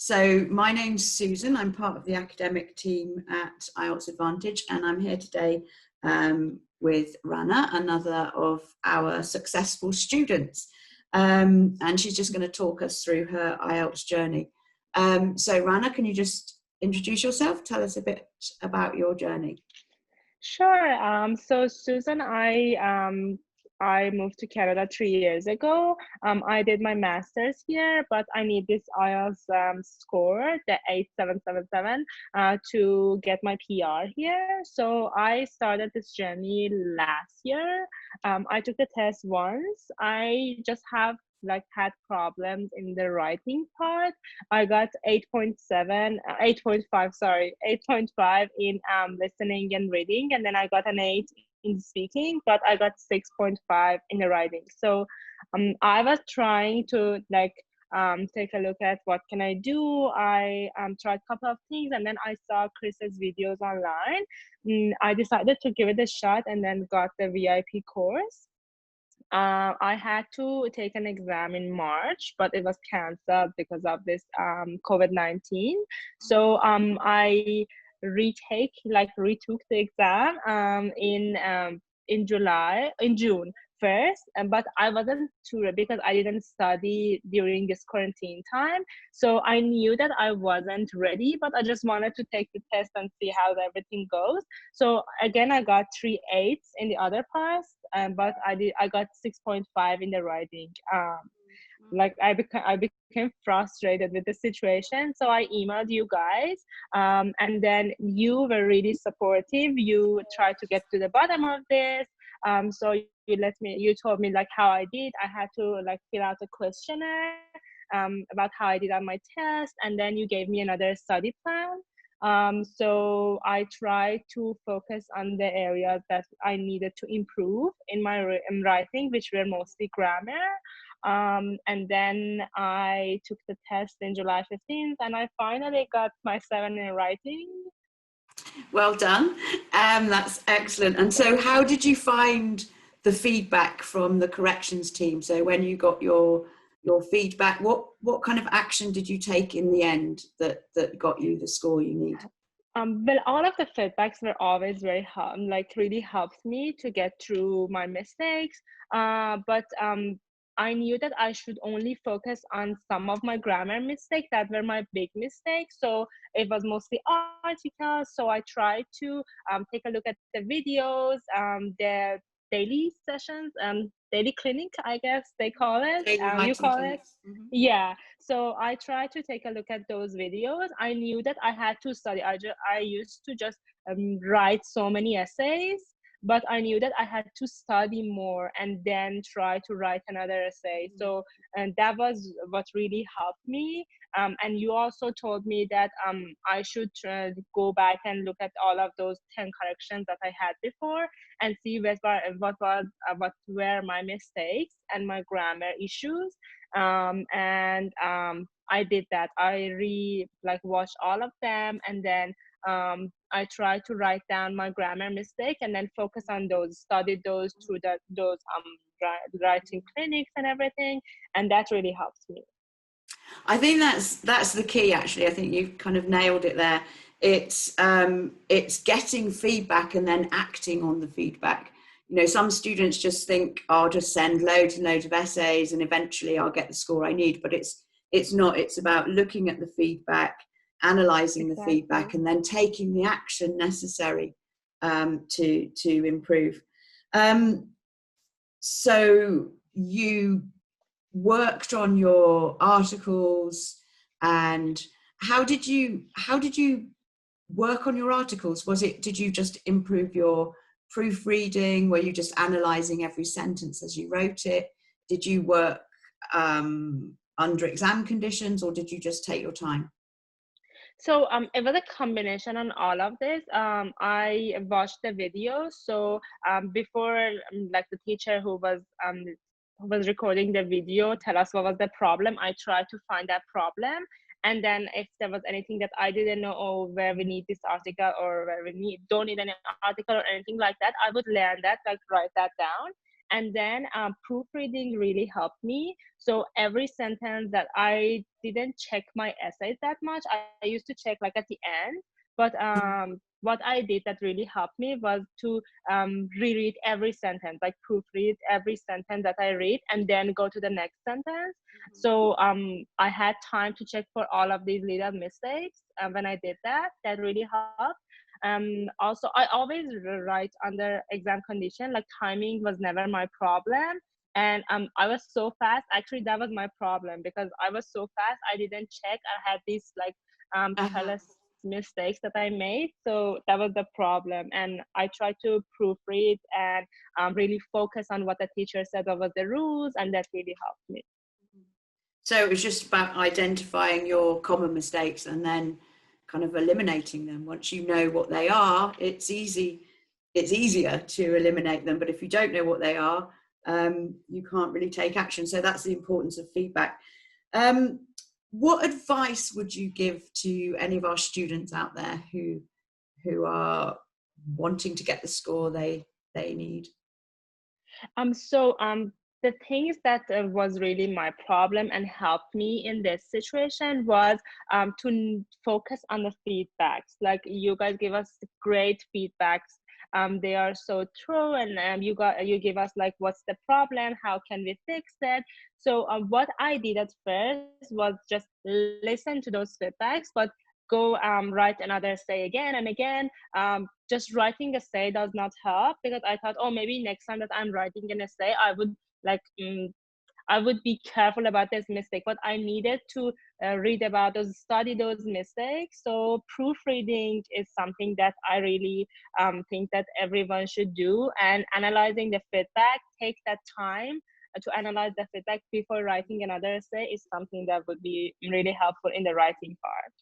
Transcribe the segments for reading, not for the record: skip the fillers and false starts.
So my name's Susan. I'm part of the academic team at IELTS Advantage, and I'm here today with Rana, another of our successful students. And she's just going to talk us through her IELTS journey. So Rana, can you just introduce yourself? Tell us a bit about your journey. Sure. So Susan, I moved to Canada 3 years ago. I did my master's here, but I need this IELTS score, the 8777, to get my PR here. So I started this journey last year. I took the test once. I just had problems in the writing part. I got 8.5 in listening and reading, and then I got an 8 in speaking, but I got 6.5 in the writing. So I was trying to take a look at what can I do. I tried a couple of things, and then I saw Chris's videos online. I decided to give it a shot and then got the VIP course. I had to take an exam in March, but it was canceled because of this COVID-19. So I retook the exam in June 1st, but I wasn't too ready because I didn't study during this quarantine time. So I knew that I wasn't ready, but I just wanted to take the test and see how everything goes. So again, I got 3 8s in the other parts, but I got 6.5 in the writing. I became frustrated with the situation, so I emailed you guys, and then you were really supportive. You tried to get to the bottom of this. So you told me how I did. I had to fill out a questionnaire about how I did on my test, and then you gave me another study plan. So I tried to focus on the areas that I needed to improve in my writing, which were mostly grammar. And then I took the test in July 15th, and I finally got my 7 in writing. Well done. That's excellent. And so how did you find the feedback from the corrections team? So when you got your feedback, what kind of action did you take in the end that got you the score you need? Well, all of the feedbacks were always very really helped me to get through my mistakes. But I knew that I should only focus on some of my grammar mistakes that were my big mistakes. So it was mostly articles. So I tried to take a look at the videos, the daily sessions, daily clinic, I guess they call it. You call it? Mm-hmm. Yeah. So I tried to take a look at those videos. I knew that I had to study. I used to just write so many essays, but I knew that I had to study more and then try to write another essay. So, and that was what really helped me. And you also told me that I should go back and look at all of those 10 corrections that I had before and see what were my mistakes and my grammar issues. I did that. I watched all of them, and then I tried to write down my grammar mistake and then focus on those, studied those through those writing clinics and everything, and that really helps me. I think that's the key, actually. I think you've kind of nailed it there. It's getting feedback and then acting on the feedback. You know, some students just think, I'll just send loads and loads of essays and eventually I'll get the score I need. But it's not. It's about looking at the feedback, analysing the feedback, and then taking the action necessary to improve. So you worked on your articles, and how did you work on your articles? Did you just improve your proofreading? Were you just analysing every sentence as you wrote it? Did you work under exam conditions, or did you just take your time? So it was a combination on all of this. I watched the videos. So before the teacher who was recording the video tell us what was the problem, I tried to find that problem. And then if there was anything that I didn't know, or where we need this article, or where we don't need any article or anything like that, I would learn that, write that down. And then proofreading really helped me. So every sentence that I didn't check my essays that much, I used to check like at the end. But what I did that really helped me was to reread every sentence, like proofread every sentence that I read, and then go to the next sentence. So I had time to check for all of these little mistakes. When I did that, that really helped. Also, I always write under exam condition. Like timing was never my problem, and I was so fast. Actually, that was my problem because I was so fast. I didn't check. I had these like careless mistakes that I made. So that was the problem. And I tried to proofread and really focus on what the teacher said over the rules, and that really helped me. So it was just about identifying your common mistakes and then kind of eliminating them. Once you know what they are, it's easier to eliminate them. But if you don't know what they are, you can't really take action. So that's the importance of feedback. What advice would you give to any of our students out there who are wanting to get the score they need? The things that was really my problem and helped me in this situation was to focus on the feedbacks. Like you guys give us great feedbacks. They are so true, and you give us like what's the problem, how can we fix it. So what I did at first was just listen to those feedbacks, but go write another essay again and again. Just writing essay does not help, because I thought, oh, maybe next time that I'm writing an essay, I would like I would be careful about this mistake. But I needed to read about those, study those mistakes. So proofreading is something that I really think that everyone should do, and analyzing the feedback, take that time to analyze the feedback before writing another essay is something that would be really helpful in the writing part.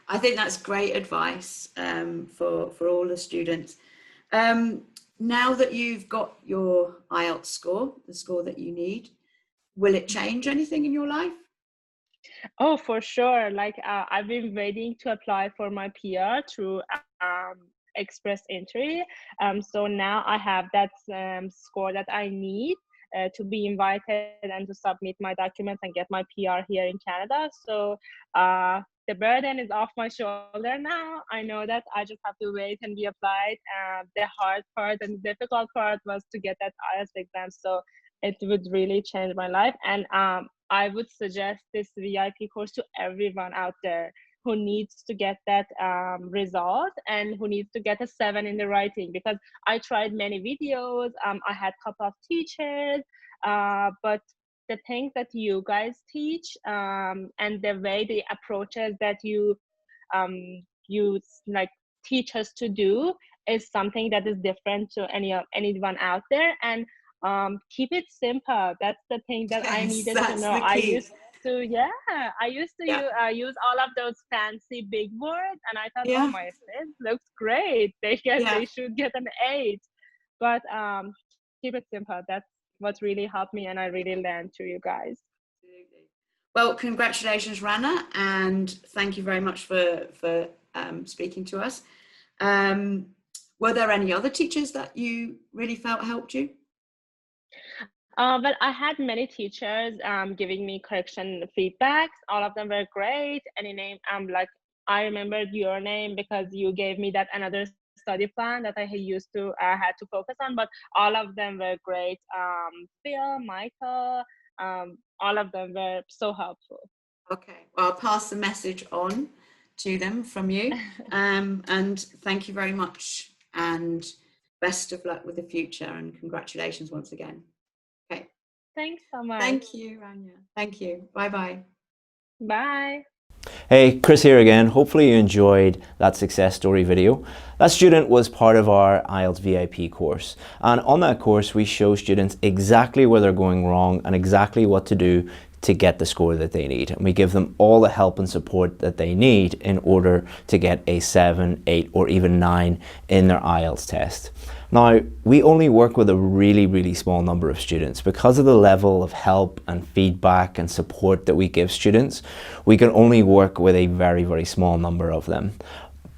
I think that's great advice for all the students. Now that you've got your IELTS score, the score that you need, will it change anything in your life? Oh, for sure. Like I've been waiting to apply for my PR through Express Entry. So now I have that score that I need to be invited and to submit my documents and get my PR here in Canada. So the burden is off my shoulder now. I know that I just have to wait and be applied. The hard part and the difficult part was to get that IELTS exam. So it would really change my life. And I would suggest this VIP course to everyone out there who needs to get that result and who needs to get a 7 in the writing, because I tried many videos. I had a couple of teachers, but the things that you guys teach and the way, the approaches that you like teach us to do is something that is different to anyone out there. And keep it simple. That's the thing that I needed to know. I used to use all of those fancy big words, and I thought, oh, my essays looks great. They should get an 8. But keep it simple. That's what really helped me, and I really learned through you guys. Absolutely. Well, congratulations, Rana, and thank you very much for speaking to us. Were there any other teachers that you really felt helped you? But I had many teachers giving me correction feedbacks. All of them were great. Any name, like I remembered your name because you gave me that another study plan that I used to had to focus on. But all of them were great. Phil, Michael, all of them were so helpful. Okay, well, I'll pass the message on to them from you. And thank you very much. And best of luck with the future. And congratulations once again. Okay. Thanks so much. Thank you, Rana. Thank you. Bye-bye. Bye. Hey, Chris here again. Hopefully you enjoyed that success story video. That student was part of our IELTS VIP course. And on that course, we show students exactly where they're going wrong and exactly what to do to get the score that they need. And we give them all the help and support that they need in order to get a 7, 8, or even 9 in their IELTS test. Now, we only work with a really small number of students. Because of the level of help and feedback and support that we give students, we can only work with a very small number of them.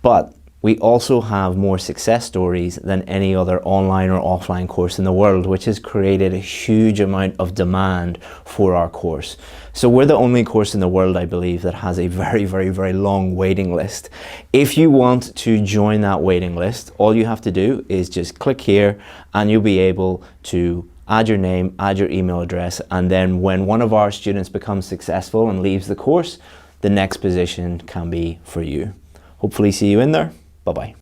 But We also have more success stories than any other online or offline course in the world, which has created a huge amount of demand for our course. So we're the only course in the world, I believe, that has a very, very, very long waiting list. If you want to join that waiting list, all you have to do is just click here and you'll be able to add your name, add your email address, and then when one of our students becomes successful and leaves the course, the next position can be for you. Hopefully see you in there. Bye-bye.